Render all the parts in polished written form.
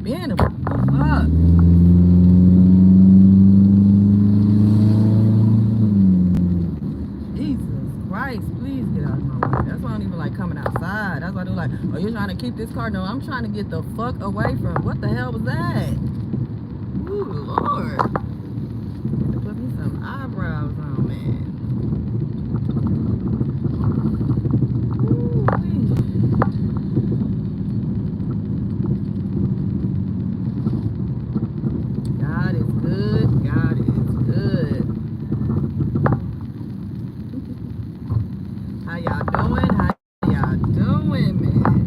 spinning. What the fuck? Jesus Christ, please get out of my way. That's why I don't even like coming outside. That's why they're like, oh, you're trying to keep this car. No, I'm trying to get the fuck away from. What the hell was that? Ooh, Lord. Put me some eyebrows on, man. God is good. God is good. How y'all doing? How y'all doing, man?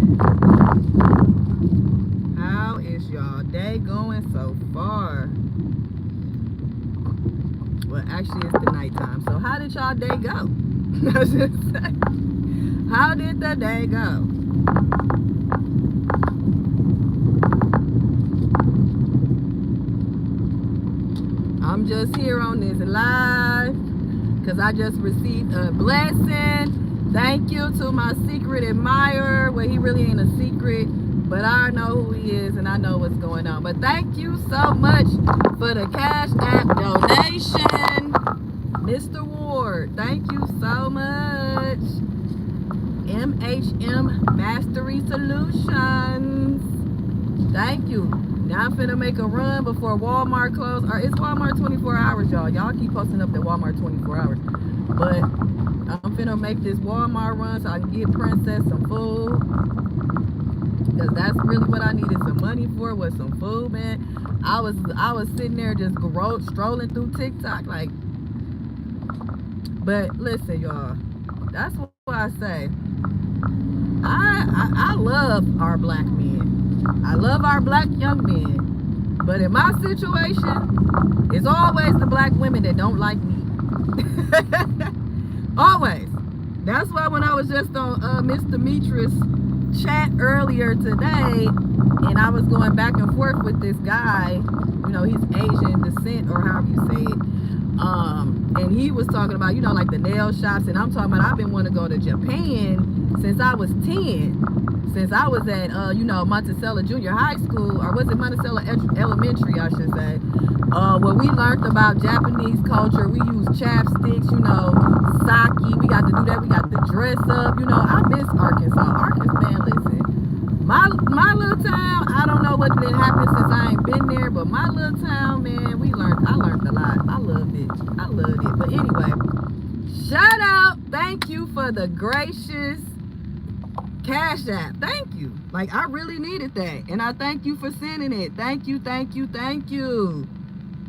How is y'all day going so far? Well, actually, it's the nighttime. So, how did y'all day go? I should say. How did the day go? I'm just here on this live because I just received a blessing. Thank you to my secret admirer. Well, he really ain't a secret, but I know who he is and I know what's going on. But thank you so much for the Cash App donation, Mr. Ward. Thank you so much. MHM Mastery Solutions. Thank you. Now I'm finna make a run before Walmart closed. Or it's Walmart 24 hours, y'all. Y'all keep posting up that Walmart 24 hours. But I'm finna make this Walmart run so I can get Princess some food. Because that's really what I needed some money for, was some food, man. I was sitting there just strolling through TikTok like. But listen, y'all. That's what I say. I love our black men. I love our black young men. But in my situation, it's always the black women that don't like me. Always. That's why when I was just on Miss Demetrius' chat earlier today, and I was going back and forth with this guy, you know, he's Asian descent or however you say it. And he was talking about, you know, like the nail shops, and I'm talking about I've been wanting to go to Japan since I was 10. Since I was at, you know, Monticello Junior High School, or was it Monticello Elementary, I should say, where we learned about Japanese culture. We used chapsticks, you know, sake. We got to do that. We got to dress up. You know, I miss Arkansas. Arkansas, man, listen. My little town, I don't know what did happen since I ain't been there, but my little town, man, I learned a lot. I loved it. I loved it. But anyway, shout out. Thank you for the gracious Cash App. Thank you. Like, I really needed that. And I thank you for sending it. Thank you, thank you, thank you.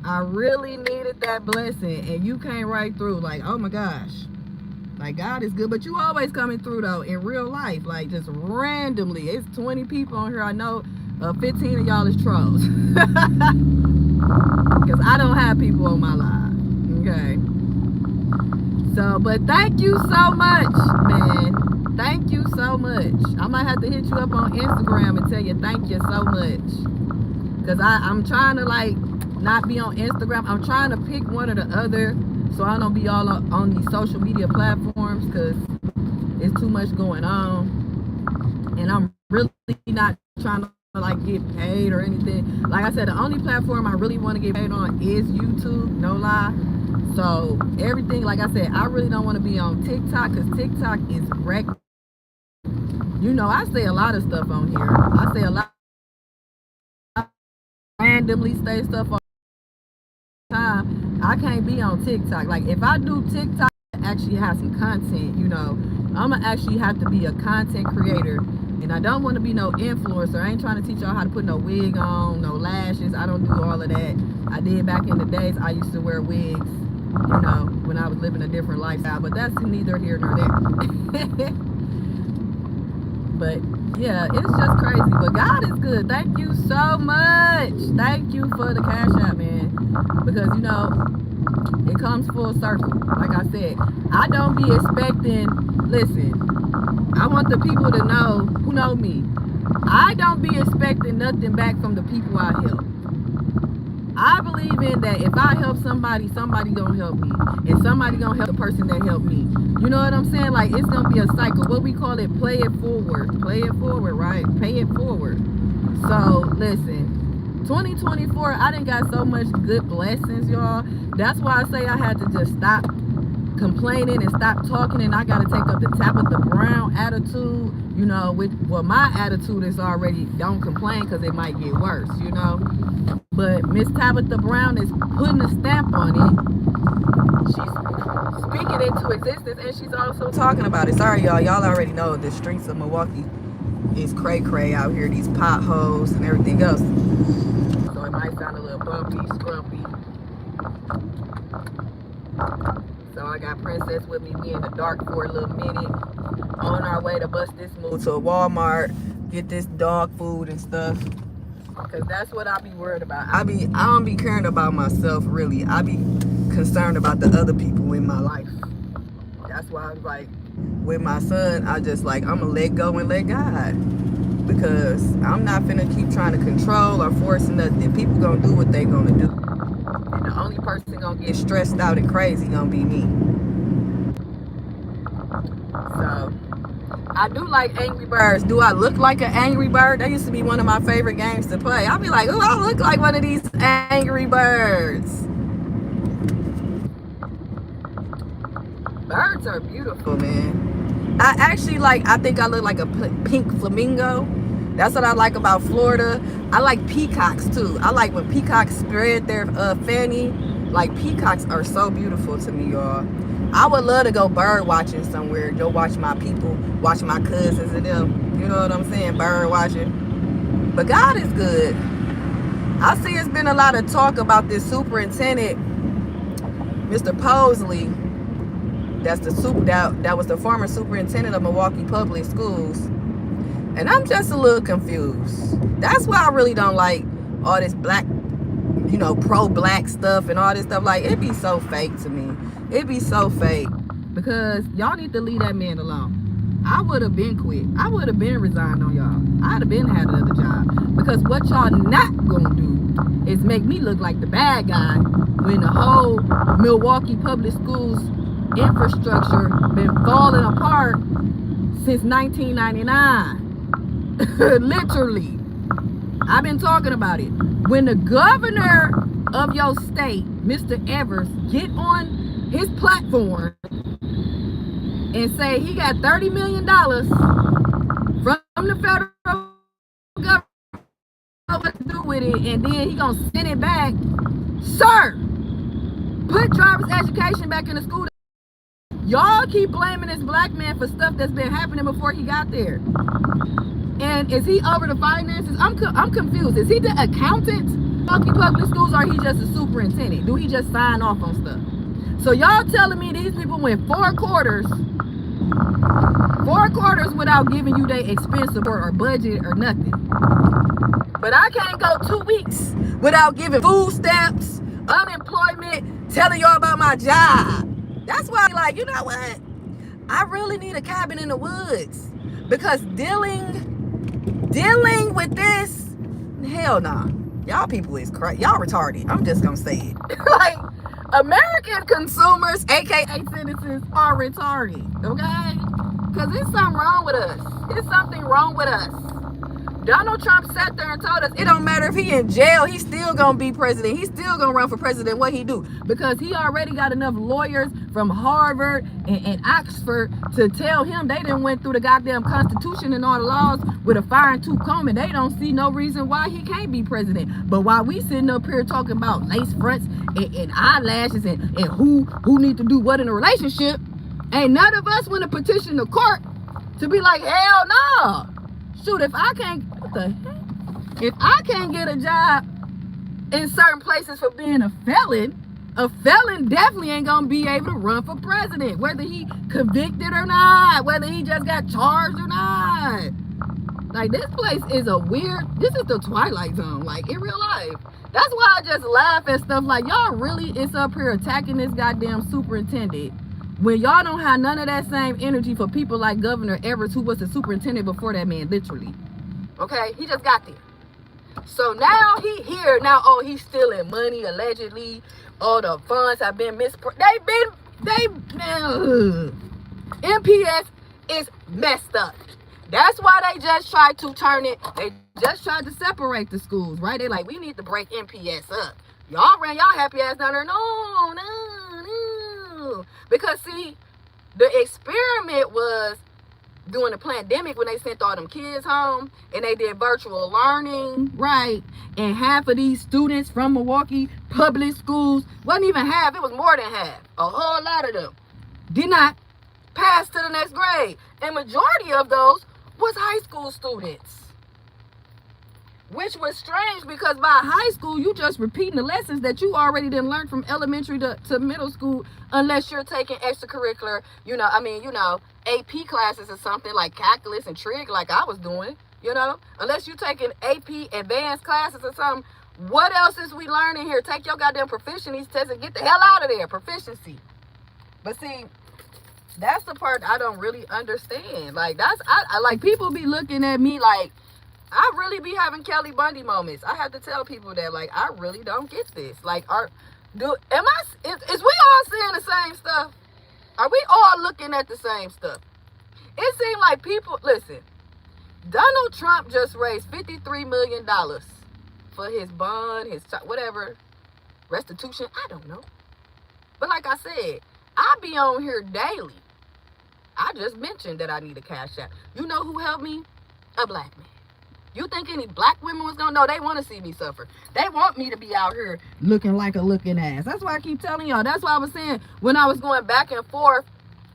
I really needed that blessing. And you came right through. Like, oh my gosh. Like, God is good. But you always coming through, though, in real life. Like, just randomly. It's 20 people on here. I know 15 of y'all is trolls. Because I don't have people on my live. Okay. So, but thank you so much, man. Thank you so much. I might have to hit you up on Instagram and tell you thank you so much. Because I'm trying to, like, not be on Instagram. I'm trying to pick one or the other so I don't be all on these social media platforms because it's too much going on. And I'm really not trying to, like, get paid or anything. Like I said, the only platform I really want to get paid on is YouTube, no lie. So everything, like I said, I really don't want to be on TikTok because TikTok is wrecked. You know, I say a lot of stuff on here. I say a lot, randomly say stuff all the time. I can't be on TikTok. Like, if I do TikTok, I actually have some content, you know. I'm going to actually have to be a content creator. And I don't want to be no influencer. I ain't trying to teach y'all how to put no wig on, no lashes. I don't do all of that. I did back in the days. I used to wear wigs, you know, when I was living a different lifestyle. But that's neither here nor there. But yeah, it's just crazy. But God is good. Thank you so much. Thank you for the Cash App, man. Because, you know, it comes full circle. Like I said, I don't be expecting, listen, I want the people to know who know me. I don't be expecting nothing back from the people I help. I believe in that if I help somebody, somebody gonna help me. And somebody gonna help the person that helped me. You know what I'm saying? Like, it's gonna be a cycle. What we call it, play it forward. Play it forward, right? Pay it forward. So listen, 2024, I done got so much good blessings, y'all. That's why I say I had to just stop complaining and stop talking, and I got to take up the Tabitha Brown attitude, you know, my attitude is already don't complain because it might get worse, you know. But Miss Tabitha Brown is putting a stamp on it. She's speaking into existence, and she's also talking about it. Sorry, y'all already know the streets of Milwaukee is cray out here, these potholes and everything else. So it might sound a little bumpy, scrumpy. So I got Princess with me. We in the dark for a little minute. On our way to bust this move to Walmart, get this dog food and stuff. Cause that's what I be worried about. I don't be caring about myself really. I be concerned about the other people in my life. That's why I'm like, with my son, I just like, I'm gonna let go and let God. Because I'm not finna keep trying to control or force nothing. People gonna do what they gonna do. And the only person gonna get stressed out and crazy gonna be me. So, I do like Angry Birds. Do I look like an Angry Bird? That used to be one of my favorite games to play. I'll be like, oh, I look like one of these Angry Birds. Birds are beautiful, man. I think I look like a pink flamingo. That's what I like about Florida. I like peacocks too. I like when peacocks spread their fanny. Like, peacocks are so beautiful to me, y'all. I would love to go bird watching somewhere. Go watch my people, watch my cousins and them. You know what I'm saying? Bird watching. But God is good. I see it's been a lot of talk about this superintendent, Mr. Posley. That was the former superintendent of Milwaukee Public Schools. And I'm just a little confused. That's why I really don't like all this black, you know, pro-black stuff and all this stuff. Like, it be so fake to me. It be so fake. Because y'all need to leave that man alone. I would have been quit. I would have been resigned on y'all. I'd have been had another job. Because what y'all not gonna do is make me look like the bad guy when the whole Milwaukee Public Schools infrastructure been falling apart since 1999. Literally. I've been talking about it. When the governor of your state, Mr. Evers, get on his platform and say he got $30 million from the federal government, what to do with it, and then he gonna send it back. Sir, put driver's education back in the school. Y'all keep blaming this black man for stuff that's been happening before he got there. And is he over the finances? I'm confused. Is he the accountant of public schools, or he just a superintendent? Do he just sign off on stuff? So y'all telling me these people went 4 quarters without giving you their expense support or budget or nothing. But I can't go 2 weeks without giving food stamps, unemployment, telling y'all about my job. That's why, like, you know what? I really need a cabin in the woods, because dealing with this, hell nah. Y'all people is crazy. Y'all retarded. I'm just gonna say it. Like, American consumers, aka citizens, are retarded. Okay? Because there's something wrong with us. There's something wrong with us. Donald Trump sat there and told us it don't matter if he in jail, he's still gonna be president. He's still gonna run for president. What he do? Because he already got enough lawyers from Harvard and Oxford to tell him they done went through the goddamn Constitution and all the laws with a fine-tooth comb, and they don't see no reason why he can't be president. But while we sitting up here talking about lace fronts and eyelashes and who need to do what in a relationship, ain't none of us want to petition the court to be like, hell no. Shoot, if I can't get a job in certain places for being a felon definitely ain't gonna be able to run for president, whether he convicted or not, whether he just got charged or not. Like, this place is this is the Twilight Zone, like, in real life. That's why I just laugh at stuff like, y'all really is up here attacking this goddamn superintendent when y'all don't have none of that same energy for people like Governor Evers, who was the superintendent before that man, literally. Okay, he just got there. So now he here. Now, oh, he's stealing money, allegedly. All the funds have been MPS is messed up. That's why they just tried to turn it. They just tried to separate the schools, right? They like, we need to break MPS up. Y'all ran y'all happy ass down there. No, no, no. Because see, the experiment was during the pandemic when they sent all them kids home and they did virtual learning, right? And half of these students from Milwaukee public schools, wasn't even half, it was more than half. A whole lot of them did not pass to the next grade. And majority of those was high school students. Which was strange because by high school, you just repeating the lessons that you already didn't learn from elementary to middle school, unless you're taking extracurricular, AP classes or something like calculus and trig like I was doing, unless you're taking AP advanced classes or something. What else is we learning here? Take your goddamn proficiency tests and get the hell out of there. Proficiency. But see, that's the part I don't really understand. Like, I like, people be looking at me like, I really be having Kelly Bundy moments. I have to tell people that, like, I really don't get this. Like, is we all saying the same stuff? Are we all looking at the same stuff? It seems like people, listen, Donald Trump just raised $53 million for his bond, his whatever, restitution. I don't know. But like I said, I be on here daily. I just mentioned that I need a cash app. You know who helped me? A black man. You think any black women was gonna know? They want to see me suffer. They want me to be out here looking like a looking ass. That's why I keep telling y'all. That's why I was saying when I was going back and forth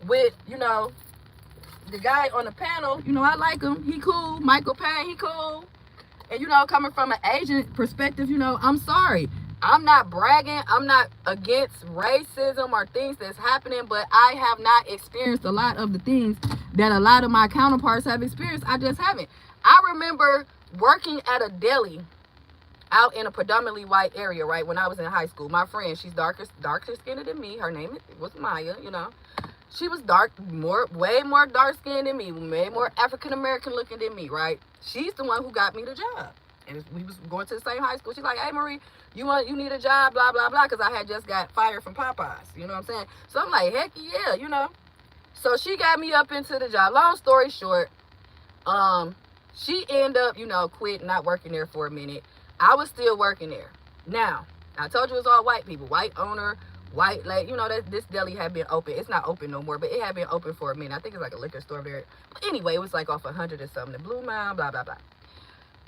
with, the guy on the panel, I like him. He cool. Michael Payne, he cool. And, coming from an Asian perspective, I'm sorry. I'm not bragging. I'm not against racism or things that's happening, but I have not experienced a lot of the things that a lot of my counterparts have experienced. I just haven't. I remember working at a deli out in a predominantly white area, right, when I was in high school. My friend, she's darker skinned than me. Her name was Maya, She was way more dark skinned than me, way more African American looking than me, right? She's the one who got me the job. And we was going to the same high school. She's like, hey, Marie, you need a job, blah, blah, blah, because I had just got fired from Popeyes. You know what I'm saying? So I'm like, heck yeah, So she got me up into the job. Long story short, she ended up, quit, not working there for a minute. I was still working there. Now, I told you it was all white people, white owner, white, like, this deli had been open. It's not open no more, but it had been open for a minute. I think it's like a liquor store there. But anyway, it was like off 100 or something, the Blue Mound, blah, blah, blah.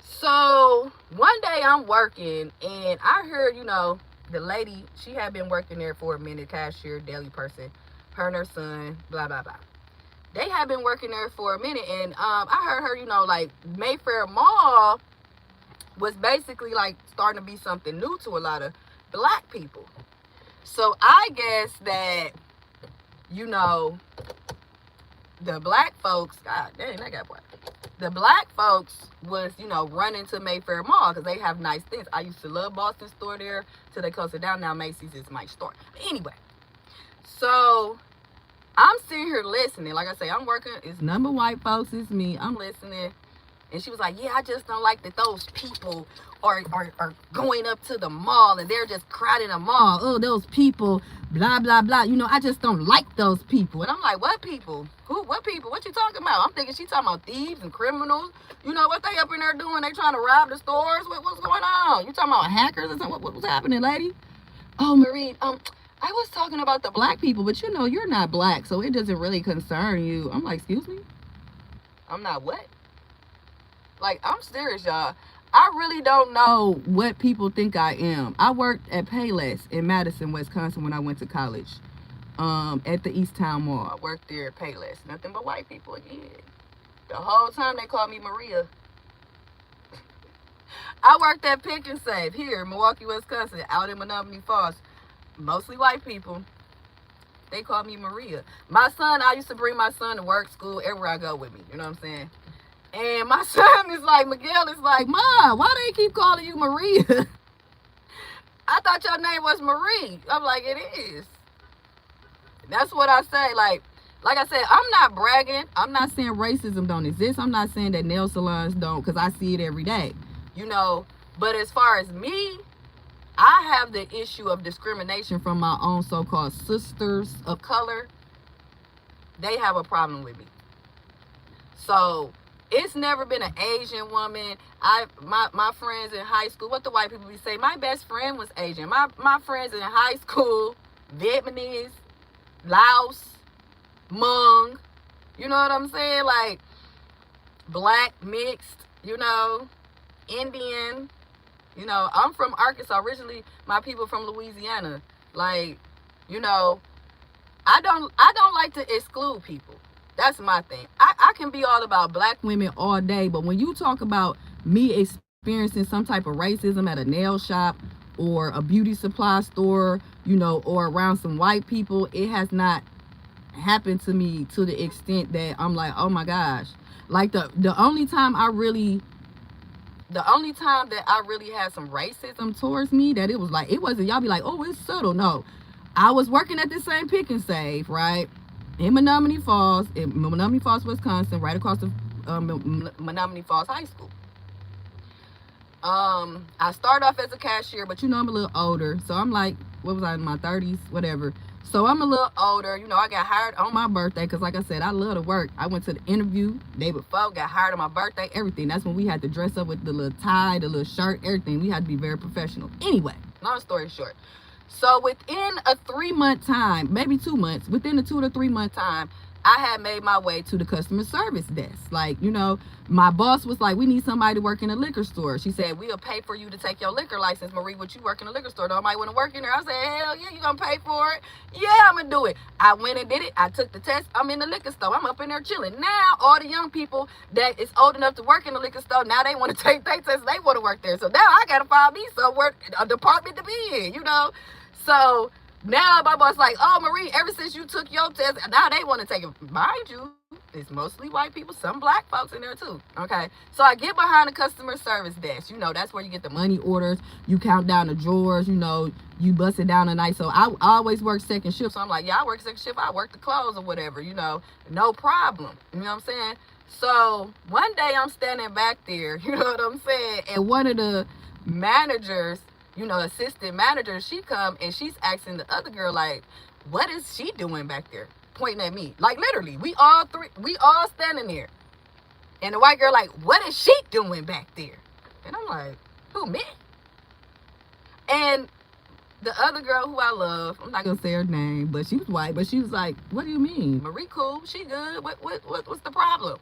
So one day I'm working and I heard, the lady, she had been working there for a minute, cashier, deli person, her and her son, blah, blah, blah. They had been working there for a minute, and I heard her, like, Mayfair Mall was basically, like, starting to be something new to a lot of black people. So I guess that, the black folks, God dang, I got black. The black folks was, running to Mayfair Mall because they have nice things. I used to love Boston store there till they closed it down. Now Macy's is my store. But anyway, so I'm sitting here listening. Like I say, I'm working. It's number white folks. It's me. I'm listening. And she was like, yeah, I just don't like that those people are going up to the mall and they're just crowding the mall. Oh, those people, blah, blah, blah. I just don't like those people. And I'm like, what people? Who? What people? What you talking about? I'm thinking she talking about thieves and criminals. What they up in there doing? They trying to rob the stores? What's going on? You talking about hackers or something? What's happening, lady? Oh, Marie, I was talking about the black people, but you're not black, so it doesn't really concern you. I'm like, excuse me? I'm not what? Like, I'm serious, y'all. I really don't know what people think I am. I worked at Payless in Madison, Wisconsin when I went to college. At the Easttown Mall. I worked there at Payless. Nothing but white people again. The whole time they called me Maria. I worked at Pick and Save here in Milwaukee, Wisconsin, out in Menominee Falls. Mostly white people. They called me Maria. I used to bring my son to work, school, everywhere I go with me. You know what I'm saying? And my son is like, Miguel is like, Mom, why they keep calling you Maria? I thought your name was Marie. I'm like, it is. That's what I say. Like I said, I'm not bragging. I'm not saying racism don't exist. I'm not saying that nail salons don't, because I see it every day. But as far as me, I have the issue of discrimination from my own so-called sisters of color. They have a problem with me. So It's never been an Asian woman. My friends in high school, what the white people be say, my best friend was Asian. My friends in high school, Vietnamese, Laos, Hmong, you know what I'm saying? Like black mixed, you know, Indian. You know, I'm from Arkansas. Originally, my people from Louisiana. Like, you know, I don't like to exclude people. That's my thing. I can be all about black women all day, but when you talk about me experiencing some type of racism at a nail shop or a beauty supply store, you know, or around some white people, it has not happened to me to the extent that I'm like, oh my gosh. Like the only time that I really had some racism towards me, that it was like, it wasn't, y'all be like, oh, it's subtle. No, I was working at the same Pick and Save, right, in Menominee Falls, Wisconsin, right across the Menominee Falls High School. I started off as a cashier, but you know I'm a little older, so I'm like, what was I, in my 30s, whatever. So I'm a little older, you know. I got hired on my birthday because, like I said, I love to work. I went to the interview day before, got hired on my birthday, everything. That's when we had to dress up with the little tie, the little shirt, everything. We had to be very professional. Anyway, long story short, so within a 3-month time, maybe 2 months, within the 2 to 3 month time, I had made my way to the customer service desk. Like, you know, my boss was like, we need somebody to work in a liquor store. She said, we'll pay for you to take your liquor license. Marie, would you work in a liquor store? Nobody want to work in there. I said, hell yeah, you gonna pay for it? Yeah, I'm gonna do it. I went and did it. I took the test. I'm in the liquor store. I'm up in there chilling. Now, all the young people that is old enough to work in the liquor store, now they want to take their test. They want to work there. So now I got to find me somewhere, a department to be in, you know? So now my boss like, oh, Marie, ever since you took your test, now they want to take it. Mind you, it's mostly white people, some black folks in there too. Okay, so I get behind the customer service desk. You know, that's where you get the money orders. You count down the drawers. You know, you bust it down the night. So I always work second shift. So I'm like, yeah, I work second shift. I work the clothes or whatever. You know, no problem. You know what I'm saying? So one day I'm standing back there. You know what I'm saying? And one of the managers, you know, assistant manager, she come and she's asking the other girl, like, what is she doing back there? Pointing at me. Like, literally, we all standing there. And the white girl like, what is she doing back there? And I'm like, who, me? And the other girl who I love, I'm not gonna say her name, but she was white, but she was like, what do you mean? Marie cool, she good, what's the problem?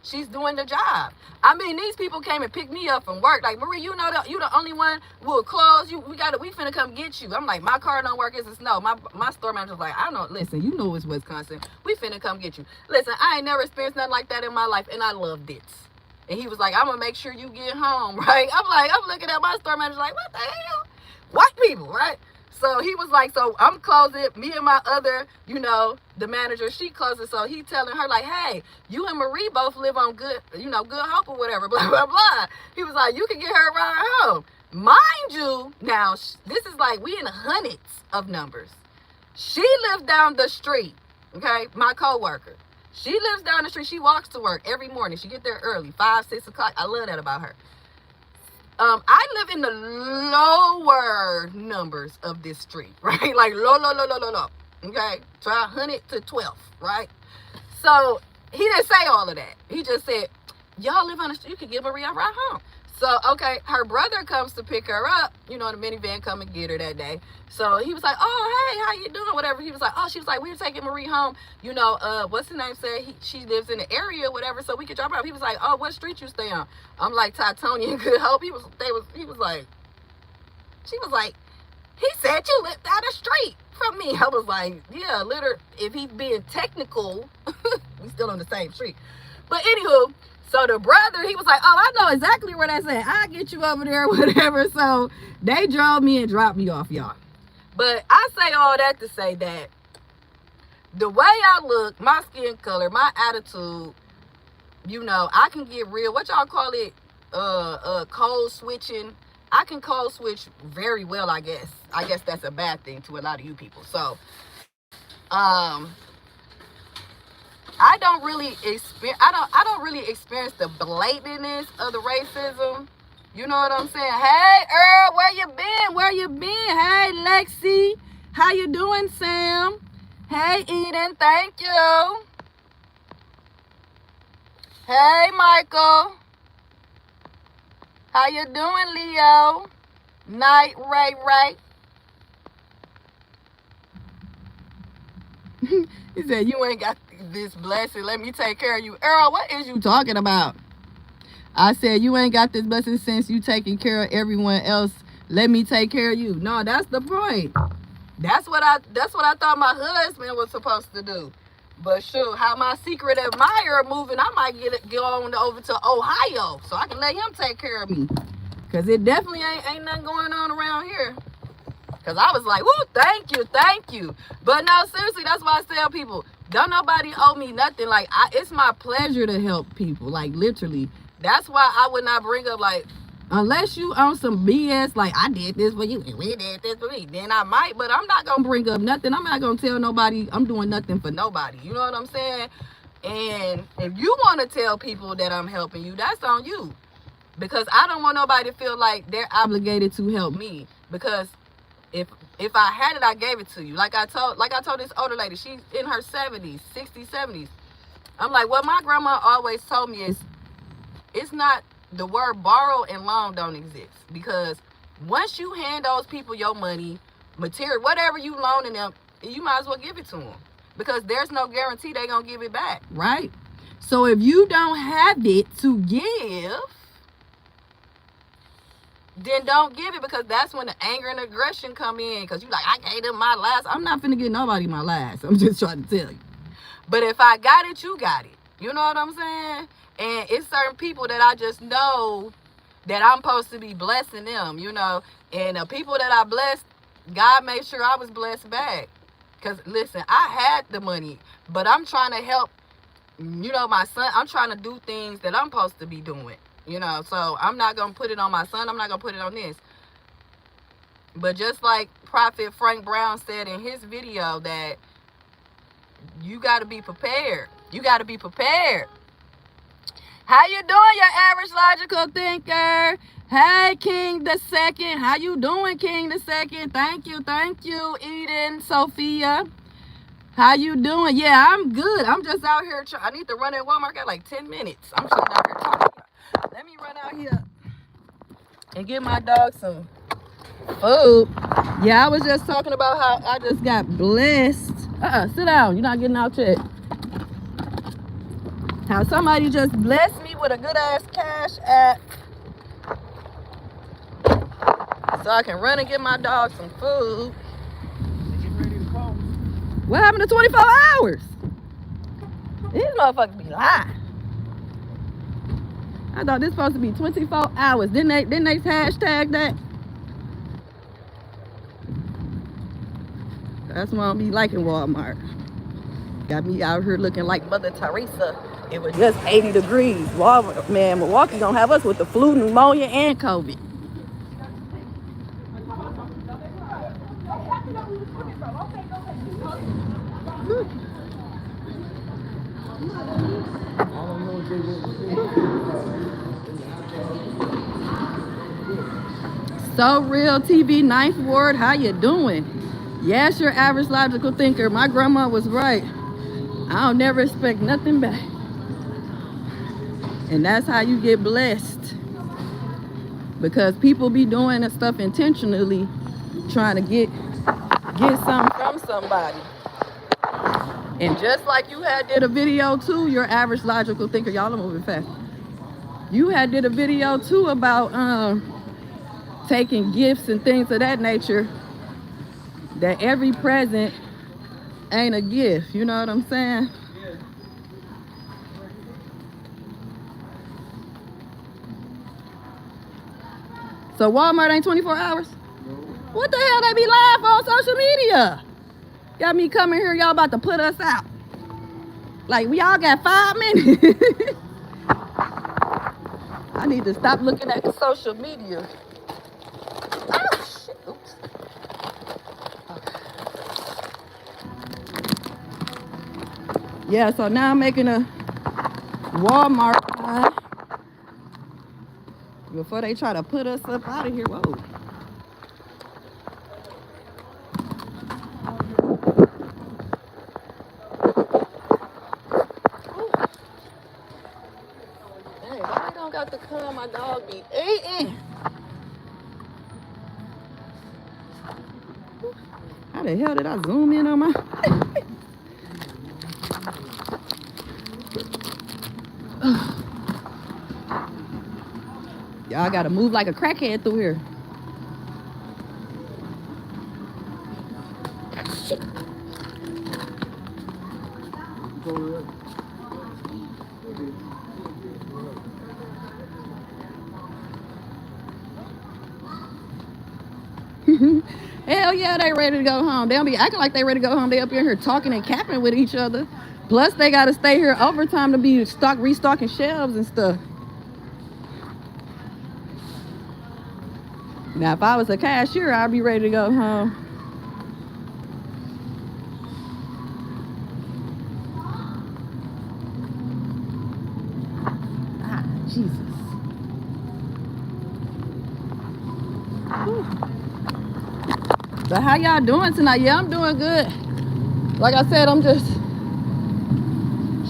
She's doing the job. I mean, these people came and picked me up from work. Like, Marie, you know you the only one will close. We finna come get you. I'm like, my car don't work. It's a snow. My store manager's like, I know. Listen, you know it's Wisconsin. We finna come get you. Listen, I ain't never experienced nothing like that in my life, and I loved it. And he was like, I'm gonna make sure you get home, right? I'm looking at my store manager like, what the hell? White people, right? So he was like, so I'm closing, me and my other, you know, the manager, she closes. So he telling her like, hey, you and Marie both live on Good Hope or whatever, blah, blah, blah. He was like, you can get her a ride home. Mind you, now, this is like, we in hundreds of numbers. She lives down the street, okay, my coworker. She lives down the street. She walks to work every morning. She get there early, 5, 6 o'clock. I love that about her. I live in the lower numbers of this street, right? Like low. Okay, try 100 to 12, right? So he didn't say all of that. He just said, y'all live on the street. You can give Marie a ride home. So, okay, her brother comes to pick her up. You know, the minivan come and get her that day. So he was like, oh, hey, how you doing? Whatever. He was like, oh, she was like, we're taking Marie home. You know, what's his name said? She lives in the area, whatever, so we could drop her off. He was like, oh, what street you stay on? I'm like, Titonia and Good Hope. She was like, he said you lived down the street from me. I was like, yeah, literally, if he's being technical, we still on the same street. But anywho, so the brother, he was like, oh, I know exactly where that's at. I'll get you over there, whatever. So they drove me and dropped me off, y'all. But I say all that to say that the way I look, my skin color, my attitude, you know, I can get real. What y'all call it? Code switching. I can code switch very well, I guess. I guess that's a bad thing to a lot of you people. So, I don't really experience the blatantness of the racism. You know what I'm saying? Hey, Earl, where you been? Where you been? Hey, Lexi, how you doing, Sam? Hey, Eden, thank you. Hey, Michael. How you doing, Leo? Night, Ray. He said, you ain't got this blessing. Let me take care of you. Earl, what is you talking about? I said, you ain't got this blessing since you taking care of everyone else. Let me take care of you. No, that's the point. That's what I thought my husband was supposed to do. But shoot, how my secret admirer moving, I might get on over to Ohio so I can let him take care of me. Cause it definitely ain't nothing going on around here. Cause I was like, woo, thank you. But no, seriously, that's why I tell people, don't nobody owe me nothing. Like, it's my pleasure to help people. Like, literally. That's why I would not bring up, like, unless you on some BS, like, I did this for you and we did this for me, then I might, but I'm not gonna bring up nothing. I'm not gonna tell nobody I'm doing nothing for nobody. You know what I'm saying? And if you want to tell people that I'm helping you, that's on you. Because I don't want nobody to feel like they're obligated to help me. Because if I had it, I gave it to you. Like I told this older lady, she's in her 70s, 60s, 70s. I'm like, what my grandma always told me is, it's not, the word borrow and loan don't exist. Because once you hand those people your money, material, whatever you loaning them, you might as well give it to them. Because there's no guarantee they're going to give it back, right? So if you don't have it to give, then don't give it, because that's when the anger and aggression come in. Because you like, I gave them my last. I'm not finna get nobody my last. I'm just trying to tell you. But if I got it, you got it. You know what I'm saying? And it's certain people that I just know that I'm supposed to be blessing them, you know. And the people that I blessed, God made sure I was blessed back. Because, listen, I had the money, but I'm trying to help, you know, my son. I'm trying to do things that I'm supposed to be doing. You know, so I'm not going to put it on my son. I'm not going to put it on this. But just like Prophet Frank Brown said in his video, that you got to be prepared. You got to be prepared. How you doing, your average logical thinker? Hey, King the Second. How you doing, King the Second? Thank you, Eden, Sophia. How you doing? Yeah, I'm good. I'm just out here. I need to run at Walmart. I got like 10 minutes. I'm just out here talking. Let me run out here and give my dog some food. Yeah, I was just talking about how I just got blessed. Sit down. You're not getting out yet. How somebody just blessed me with a good ass cash app so I can run and get my dog some food. What happened to 24 hours? These motherfuckers be lying. I thought this supposed to be 24 hours. Didn't they hashtag that? That's why I don't be liking Walmart. Got me out here looking like Mother Teresa. It was just 80 degrees. Walmart, man, Milwaukee gonna have us with the flu, pneumonia, and COVID. So Real TV, 9th Ward, how you doing? Yes, your average logical thinker. My grandma was right. I'll never expect nothing back. And that's how you get blessed. Because people be doing that stuff intentionally, trying to get something from somebody. And just like you had did a video too, your average logical thinker, y'all are moving fast. You had did a video too about taking gifts and things of that nature, that every present ain't a gift. You know what I'm saying? So Walmart ain't 24 hours? What the hell they be live on social media? Got me coming here, y'all about to put us out. Like, we all got 5 minutes. I need to stop looking at the social media. Oh, shit. Oops. Okay. Yeah, so now I'm making a Walmart before they try to put us up out of here. Whoa. How the hell did I zoom in on my... Y'all gotta move like a crackhead through here. Hell yeah, they ready to go home. They don't be acting like they ready to go home. They up in here talking and capping with each other. Plus, they gotta stay here overtime to be restocking shelves and stuff. Now, if I was a cashier, I'd be ready to go home. Ah, Jesus. Whew. So how y'all doing tonight? Yeah, I'm doing good. Like I said, I'm just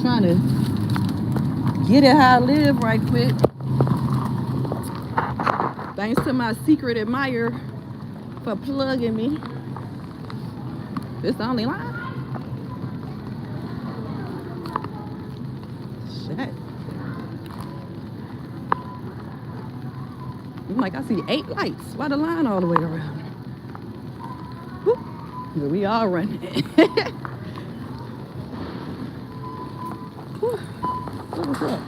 trying to get it how I live right quick. Thanks to my secret admirer for plugging me. This the only line? Shit. I'm like, I see 8 lights. Why the line all the way around? Whew. We all running. What's up?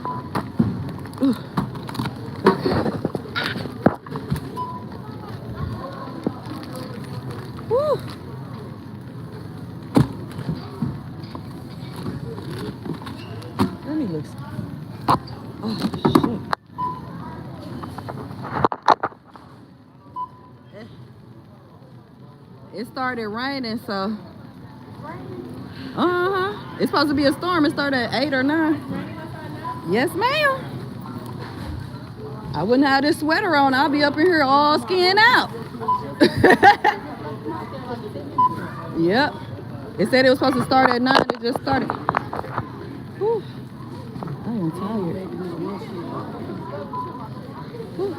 Ooh. Woo. Let me look. Oh shit. It started raining, so. It's supposed to be a storm. It started at 8 or 9. Yes, ma'am. I wouldn't have this sweater on. I'll be up in here all skinned out. Yep. It said it was supposed to start at 9. It just started. Whew. I am tired. Whew.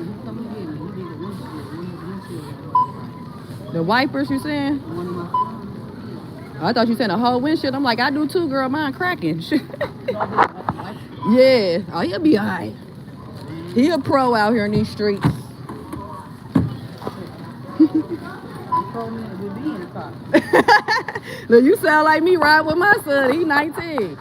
The wipers, you saying? I thought you said a whole windshield. I'm like, I do too, girl. Mine cracking. Yeah. Oh, he'll be all right. He a pro out here in these streets. Look, you sound like me riding with my son. He 19.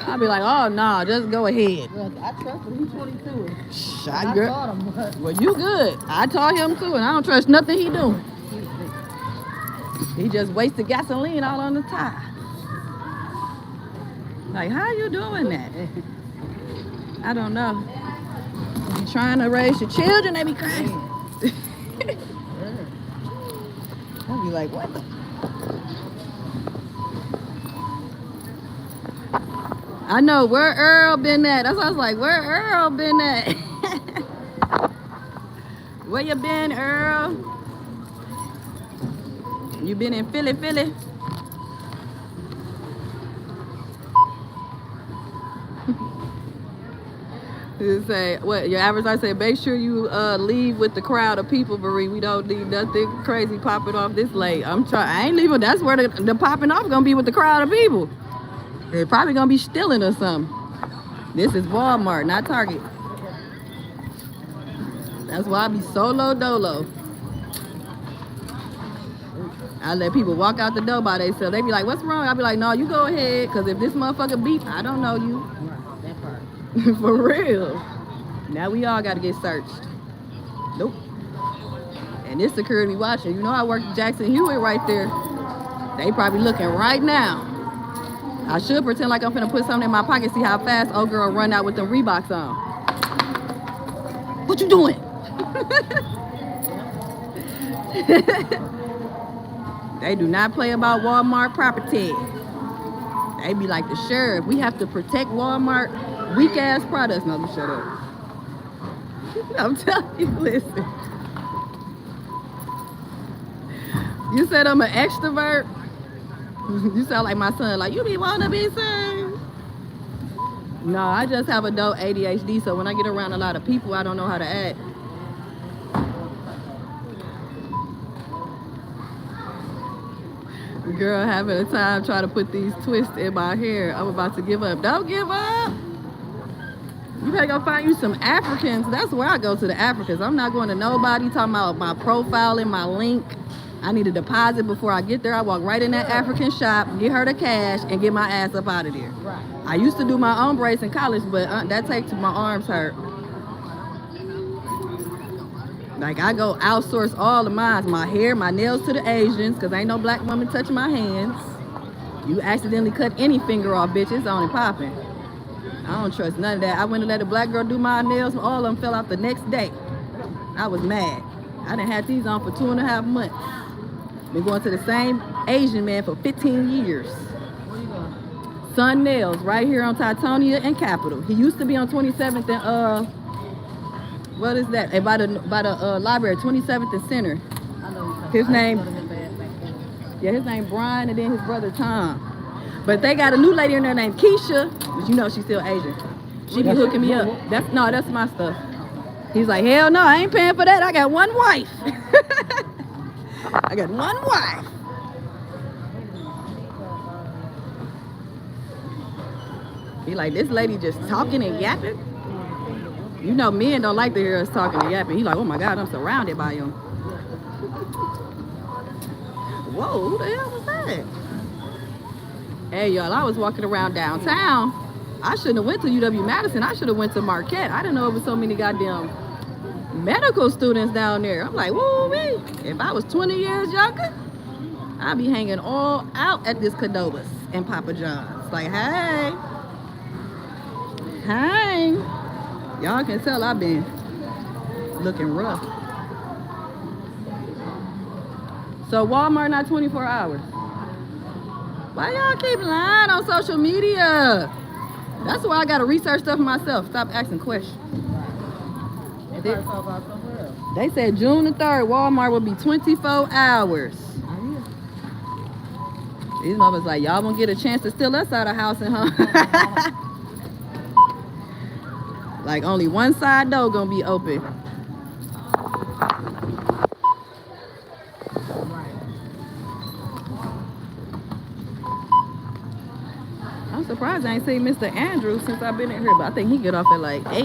I'll be like, oh, no, just go ahead. Well, I trust him. He's 22. I taught him. Well, you good. I taught him too, and I don't trust nothing he doing. He just wasted gasoline all on the tire. Like, how you doing that? I don't know. You trying to raise your children, they be crazy. I'll be like, what the? I know, where Earl been at? That's why I was like, where Earl been at? Where you been, Earl? You been in Philly? You say, what, your advertiser say, make sure you leave with the crowd of people, Marie. We don't need nothing crazy popping off this late. I ain't leaving. That's where the popping off gonna be, with the crowd of people. They're probably gonna be stealing or something. This is Walmart, not Target. That's why I be solo dolo. I let people walk out the door by themselves. They be like, what's wrong? I be like, no, you go ahead, because if this motherfucker beep, I don't know you. That part. For real. Now we all got to get searched. Nope. And this security watching. You know I work at Jackson Hewitt right there. They probably looking right now. I should pretend like I'm finna put something in my pocket, see how fast old girl run out with them Reeboks on. What you doing? They do not play about Walmart property. They be like the sheriff. We have to protect Walmart weak ass products. No, let me shut up. I'm telling you, listen. You said I'm an extrovert. You sound like my son. Like, you be wanna be seen? No, I just have adult ADHD, so when I get around a lot of people, I don't know how to act. Girl, having a time trying to put these twists in my hair. I'm about to give up. Don't give up. You better go find you some Africans. That's where I go to the Africans. I'm not going to nobody talking about my profile and my link. I need a deposit before I get there. I walk right in that African shop, get her the cash, and get my ass up out of there. Right. I used to do my own braids in college, but that takes my arms hurt. Like, I go outsource all of mine, my hair, my nails to the Asians, because ain't no black woman touching my hands. You accidentally cut any finger off, bitch, it's on and popping. I don't trust none of that. I went and let a black girl do my nails, all of them fell off the next day. I was mad. I done had these on for 2.5 months. Been going to the same Asian man for 15 years. Where you going? Sun Nails, right here on Titonia and Capitol. He used to be on 27th and what is that? By the library, 27th and Center. I know His name- I used to go to his ass back then. Yeah, his name Brian and then his brother Tom. But they got a new lady in there named Keisha, but you know she's still Asian. She be hooking me up. That's my stuff. He's like, hell no, I ain't paying for that. I got one wife. I got one wife. He like, this lady just talking and yapping. You know, men don't like to hear us talking and yapping. He like, oh my God, I'm surrounded by him. Whoa, who the hell was that? Hey, y'all, I was walking around downtown. I shouldn't have went to UW-Madison. I should have went to Marquette. I didn't know there was so many goddamn medical students down there. I'm like, woo-wee. If I was 20 years younger, I'd be hanging all out at this Cadobas and Papa John's. Like, hey. Hey. Y'all can tell I've been looking rough. So Walmart not 24 hours. Why y'all keep lying on social media? That's why I gotta research stuff myself. Stop asking questions. They probably talk about somewhere else. They said June the 3rd, Walmart will be 24 hours. These motherfuckers like, y'all won't get a chance to steal us out of house and home. Like, only one side door gonna be open. I'm surprised I ain't seen Mr. Andrews since I've been in here, but I think he get off at like 8.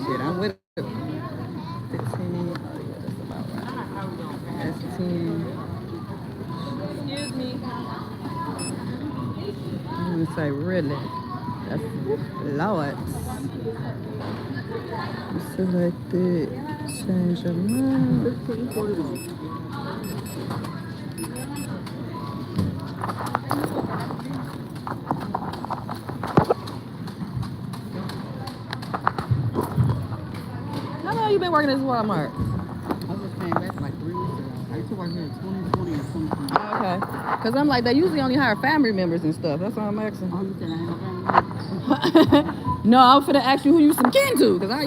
Shit, I'm with it. 15. Oh yeah, that's about right. That's 10. Excuse me. I'm gonna say really. That's Lord. Select it. Change your mind. 1541. How long you been working at this Walmart? I just came back like 3 weeks ago. I used to work here in 2020 and 2021. Okay. Because I'm like, they usually only hire family members and stuff. That's why I'm asking. Oh, you said I ain't no family? No, I'm finna ask you who you some kin to. Because I